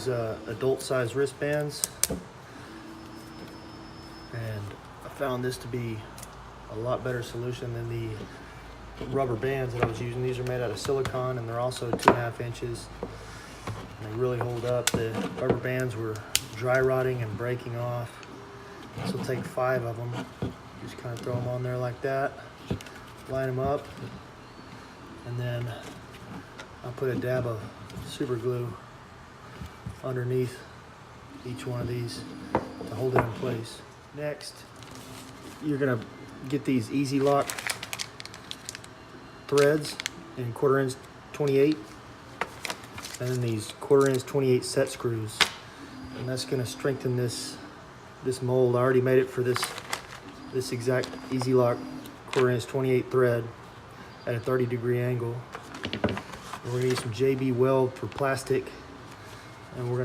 these adult size wristbands, and I found this to be a lot better solution than the rubber bands that I was using. These are made out of silicone, and they're also 2.5 inches. And they really hold up. The rubber bands were dry rotting and breaking off. This will take 5 of them. Just kind of throw them on there like that, line them up, and then I'll put a dab of super glue underneath each one of these to hold it in place. Next, you're gonna get these easy lock threads in 1/4 inch 28, and then these 1/4 inch 28 set screws, and that's gonna strengthen this mold. I already made it for this exact easy lock 1/4 inch 28 thread at a 30-degree angle. And we're gonna use some JB weld for plastic, and we're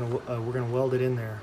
gonna weld it in there.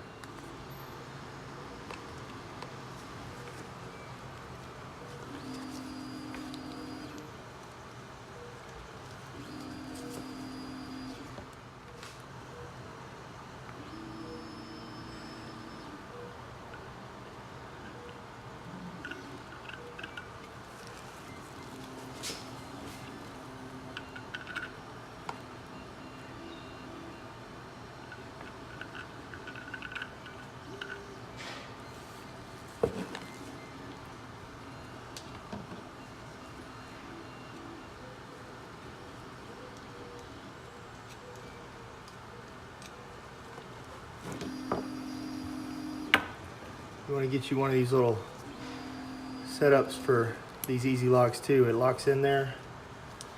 You want to get you one of these little setups for these easy locks too. It locks in there.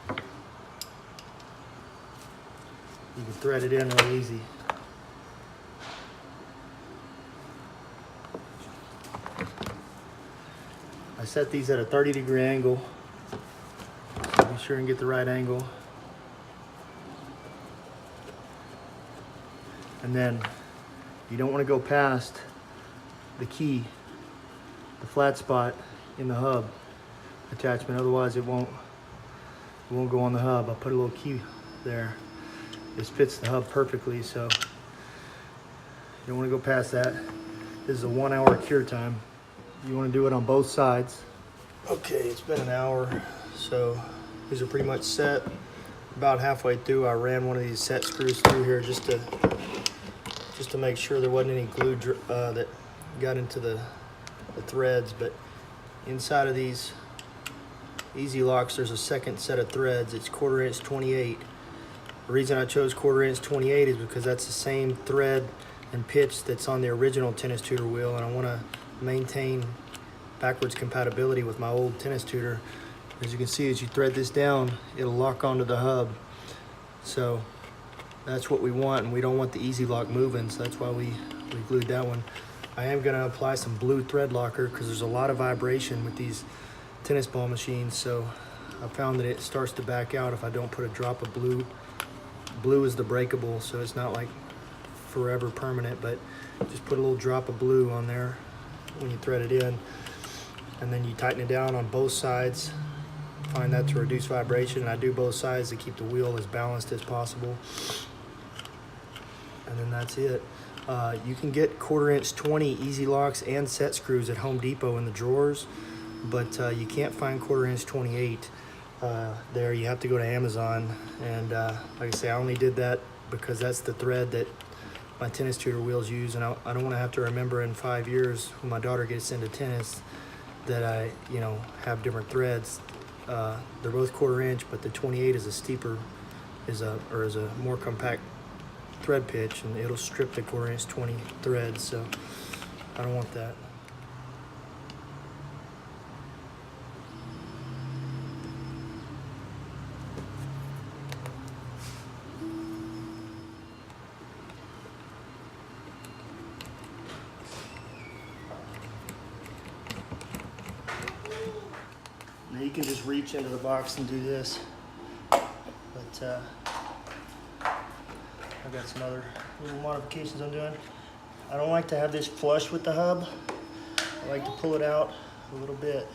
You can thread it in real easy. I set these at a 30-degree angle. So be sure and get the right angle. And then you don't want to go past the key, the flat spot in the hub attachment, otherwise it won't go on the hub. I'll put a little key there. This fits the hub perfectly, so you don't want to go past that. This is a 1-hour cure time. You want to do it on both sides. Okay, it's been an hour, so these are pretty much set. About halfway through, I ran one of these set screws through here just to make sure there wasn't any glue that got into the threads. But inside of these easy locks, there's a second set of threads. It's 1/4 inch 28. The reason I chose 1/4 inch 28 is because that's the same thread and pitch that's on the original tennis tutor wheel, and I want to maintain backwards compatibility with my old tennis tutor. As you can see, as you thread this down, it'll lock onto the hub. So that's what we want, and we don't want the easy lock moving, so that's why we glued that one. I am going to apply some blue thread locker because there's a lot of vibration with these tennis ball machines, so I found that it starts to back out if I don't put a drop of blue. Blue is the breakable, so it's not like forever permanent, but just put a little drop of blue on there when you thread it in, and then you tighten it down on both sides. Find that to reduce vibration, and I do both sides to keep the wheel as balanced as possible. And then that's it. You can get 1/4 inch 20 easy locks and set screws at Home Depot in the drawers, but you can't find 1/4 inch 28 there. You have to go to Amazon, and like I say, I only did that because that's the thread that my tennis tutor wheels use, and I don't want to have to remember in 5 years when my daughter gets into tennis that I have different threads. They're both 1/4 inch, but the 28 is a steeper, is a more compact thread pitch, and it'll strip the 1/4 inch 20 threads, so I don't want that. Now you can just reach into the box and do this, but I've got some other little modifications I'm doing. I don't like to have this flush with the hub. I like to pull it out a little bit.